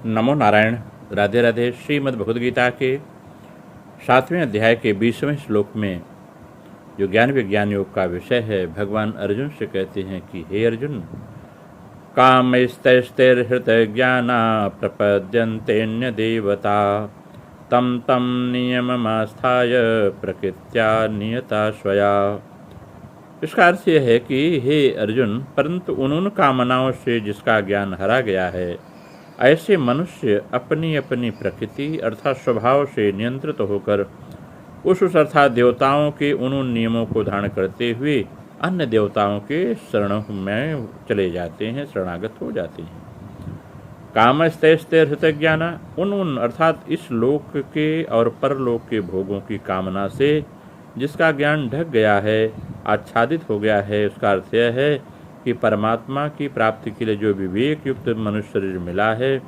नमो नारायण। राधे राधे। श्रीमद् भगवद गीता के 7वें अध्याय के 20वें श्लोक में जो ज्ञान विज्ञान योग का विषय है, भगवान अर्जुन से कहते हैं कि हे अर्जुन, कामैस्तैस्तैर्हृत ज्ञाना प्रपद्यन्तेऽन्य देवता तम तम नियममास्थाय प्रकृत्या नियता स्वया। इसका अर्थ यह है कि हे अर्जुन, परंतु उन कामनाओं से जिसका ज्ञान हरा गया है, ऐसे मनुष्य अपनी अपनी प्रकृति अर्थात स्वभाव से नियंत्रित होकर उस अर्थात देवताओं के उन नियमों को धारण करते हुए अन्य देवताओं के शरण में चले जाते हैं, शरणागत हो जाते हैं। कामस्तैस्तैर्हृत ज्ञाना, उन अर्थात इस लोक के और परलोक के भोगों की कामना से जिसका ज्ञान ढक गया है, आच्छादित हो गया है, उसका अर्थ यह है कि परमात्मा की प्राप्ति के लिए जो विवेक युक्त मनुष्य शरीर मिला है,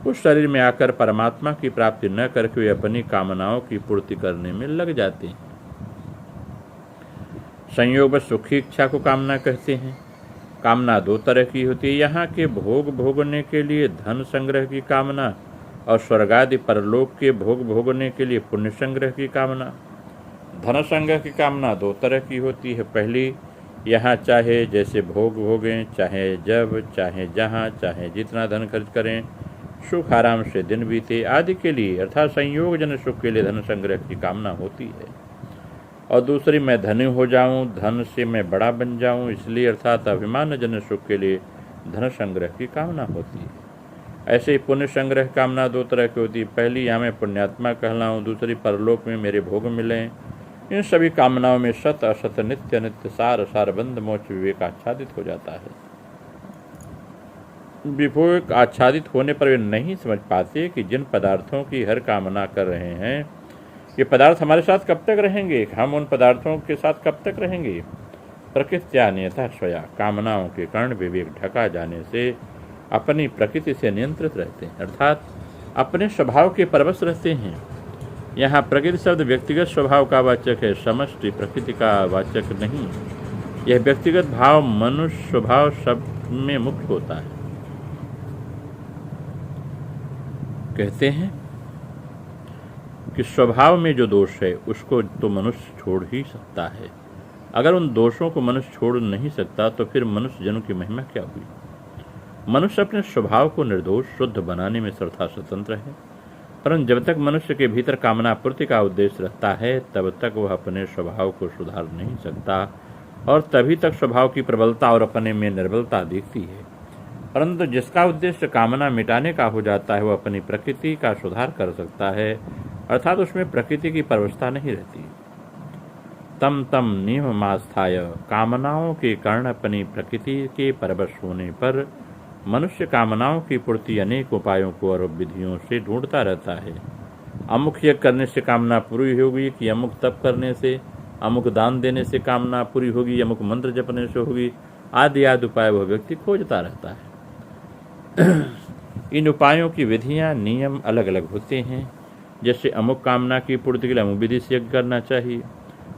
उस शरीर में आकर परमात्मा की प्राप्ति न करके वे अपनी कामनाओं की पूर्ति करने में लग जाते हैं। संयोग सुखी इच्छा को कामना कहते हैं। कामना दो तरह की होती है, यहाँ के भोग भोगने के लिए धन संग्रह की कामना और स्वर्गादि परलोक के भोग भोगने के लिए पुण्य संग्रह की कामना। धन संग्रह की कामना दो तरह की होती है। पहली, यहाँ चाहे जैसे भोग भोगें, चाहे जब चाहे जहाँ चाहे जितना धन खर्च करें, सुख आराम से दिन बीते आदि के लिए अर्थात संयोग जन सुख के लिए धन संग्रह की कामना होती है। और दूसरी, मैं धनी हो जाऊं, धन से मैं बड़ा बन जाऊं, इसलिए अर्थात अभिमान जन सुख के लिए धन संग्रह की कामना होती है। ऐसे ही पुण्य संग्रह कामना दो तरह की होती है। पहली, यहाँ मैं पुण्यात्मा कहलाऊँ, दूसरी परलोक में मेरे भोग मिलें। इन सभी कामनाओं में सत असत नित्य नित्य सार सार बंध मोक्ष विवेक आच्छादित हो जाता है। विवेक आच्छादित होने पर वे नहीं समझ पाते कि जिन पदार्थों की हर कामना कर रहे हैं, ये पदार्थ हमारे साथ कब तक रहेंगे, हम उन पदार्थों के साथ कब तक रहेंगे। प्रकृत्या नियता स्वया, कामनाओं के कारण विवेक ढका जाने से अपनी प्रकृति से नियंत्रित रहते हैं, अर्थात अपने स्वभाव के परवश रहते हैं। यहाँ प्रकृति शब्द व्यक्तिगत स्वभाव का वाचक है, समष्टि प्रकृति का वाचक नहीं। यह व्यक्तिगत भाव मनुष्य स्वभाव शब्द में मुक्त होता है। कहते हैं कि स्वभाव में जो दोष है उसको तो मनुष्य छोड़ ही सकता है। अगर उन दोषों को मनुष्य छोड़ नहीं सकता तो फिर मनुष्य जनों की महिमा क्या हुई। मनुष्य अपने स्वभाव को निर्दोष शुद्ध बनाने में सर्वथा स्वतंत्र है, परंतु जब तक मनुष्य के भीतर कामना पूर्ति का उद्देश्य रहता है, तब तक वह अपने स्वभाव को सुधार नहीं सकता और तभी तक स्वभाव की प्रबलता और अपने में निर्बलता दिखती है। परंतु जिसका उद्देश्य कामना मिटाने का हो जाता है, वह अपनी प्रकृति का सुधार कर सकता है, अर्थात उसमें प्रकृति की परवस्था नहीं रहती। तम तम नियममास्थाय, कामनाओं के कारण अपनी प्रकृति के परवश होने पर मनुष्य कामनाओं की पूर्ति अनेक उपायों को और विधियों से ढूंढता रहता है। अमुक यज्ञ करने से कामना पूरी होगी, कि अमुक तप करने से, अमुक दान देने से कामना पूरी होगी, अमुक मंत्र जपने से होगी, आदि आदि उपाय वह व्यक्ति खोजता रहता है। इन उपायों की विधियां नियम अलग अलग होते हैं। जैसे अमुक कामना की पूर्ति के लिए अमुक विधि से यज्ञ करना चाहिए,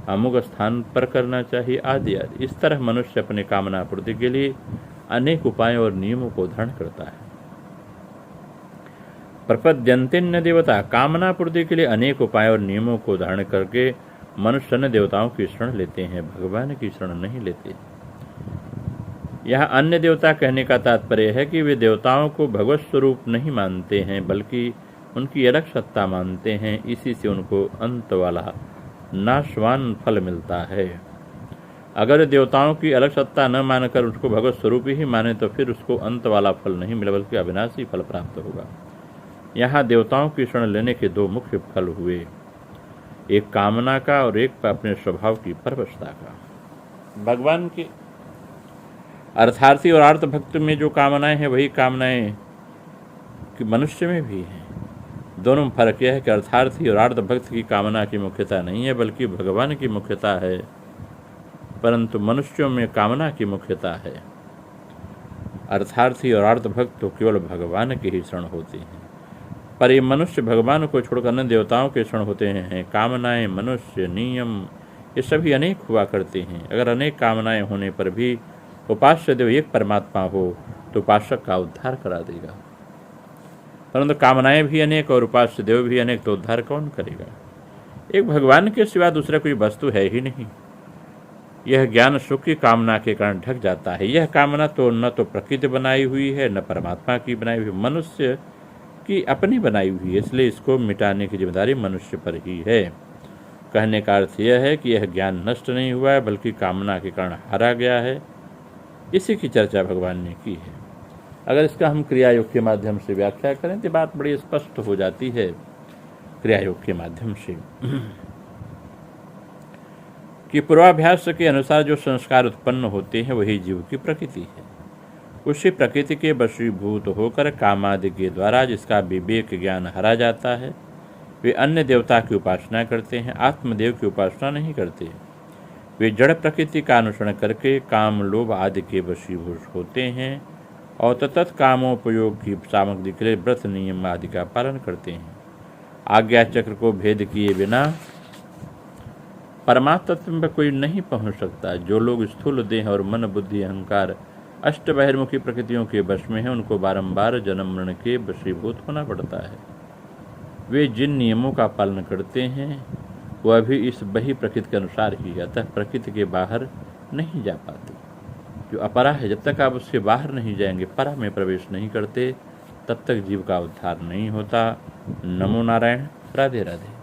अमुक स्थान पर करना चाहिए, आदि आदि। इस तरह मनुष्य अपने कामना पूर्ति के लिए अनेक उपायों और नियमों को धारण करता है। प्रपद्यन्तेऽन्य देवता, कामना पूर्ति के लिए अनेक उपायों और नियमों को धारण करके मनुष्य अन्य देवताओं की शरण लेते हैं, भगवान की शरण नहीं लेते। यहाँ अन्य देवता कहने का तात्पर्य है कि वे देवताओं को भगवत स्वरूप नहीं मानते हैं, बल्कि उनकी अलग सत्ता मानते हैं। इसी से उनको अंत वाला नाशवान फल मिलता है। अगर देवताओं की अलग सत्ता न मानकर उसको भगवत स्वरूप ही माने तो फिर उसको अंत वाला फल नहीं मिले, बल्कि अविनाशी फल प्राप्त होगा। यहाँ देवताओं की शरण लेने के दो मुख्य फल हुए, एक कामना का और एक अपने स्वभाव की परवशता का। भगवान के अर्थार्थी और अर्थ भक्त में जो कामनाएं हैं, वही कामनाएं कि मनुष्य में भी हैं। दोनों में फर्क यह है कि अर्थार्थी और अर्थ भक्त की कामना की मुख्यता नहीं है, बल्कि भगवान की मुख्यता है, परंतु मनुष्यों में कामना की मुख्यता है। अर्थार्थी और अर्थ भक्त तो केवल भगवान के ही शरण होते हैं, पर ये मनुष्य भगवान को छोड़कर अन्य देवताओं के शरण होते हैं। कामनाएं, मनुष्य, नियम, ये सभी अनेक हुआ करते हैं। अगर अनेक कामनाएं होने पर भी उपास्य देव एक परमात्मा हो तो उपासक का उद्धार करा देगा। परंतु कामनाएं भी अनेक और उपास्य देव भी अनेक, तो उद्धार कौन करेगा? एक भगवान के सिवा दूसरा कोई वस्तु है ही नहीं। यह ज्ञान सुख की कामना के कारण ढक जाता है। यह कामना तो न तो प्रकृति बनाई हुई है, न परमात्मा की बनाई हुई, मनुष्य की अपनी बनाई हुई है, इसलिए इसको मिटाने की जिम्मेदारी मनुष्य पर ही है। कहने का अर्थ यह है कि यह ज्ञान नष्ट नहीं हुआ है, बल्कि कामना के कारण हारा गया है। इसी की चर्चा भगवान ने की है। अगर इसका हम क्रिया योग के माध्यम से व्याख्या करें तो बात बड़ी स्पष्ट हो जाती है। क्रिया योग के माध्यम से कि पूर्वाभ्यास के अनुसार जो संस्कार उत्पन्न होते हैं वही जीव की प्रकृति है। उसी प्रकृति के वशीभूत होकर कामादि के द्वारा जिसका विवेक ज्ञान हरा जाता है, वे अन्य देवता की उपासना करते हैं, आत्मदेव की उपासना नहीं करते। वे जड़ प्रकृति का अनुसरण करके काम लोभ आदि के वशीभूत होते हैं और तत्त कामोपयोग की सामग्री के लिए व्रत नियम आदि का पालन करते हैं। आज्ञा चक्र को भेद किए बिना परमात्म तत्व में कोई नहीं पहुंच सकता। जो लोग स्थूल देह और मन बुद्धि अहंकार अष्ट बहिर्मुखी प्रकृतियों के वश में हैं, उनको बारंबार जन्म मरण के वशीभूत होना पड़ता है। वे जिन नियमों का पालन करते हैं वह भी इस बही प्रकृति के अनुसार ही, अतः प्रकृति के बाहर नहीं जा पाते। जो अपरा है, जब तक आप उसके बाहर नहीं जाएंगे, परा में प्रवेश नहीं करते, तब तक जीव का उद्धार नहीं होता। नमो नारायण। राधे राधे।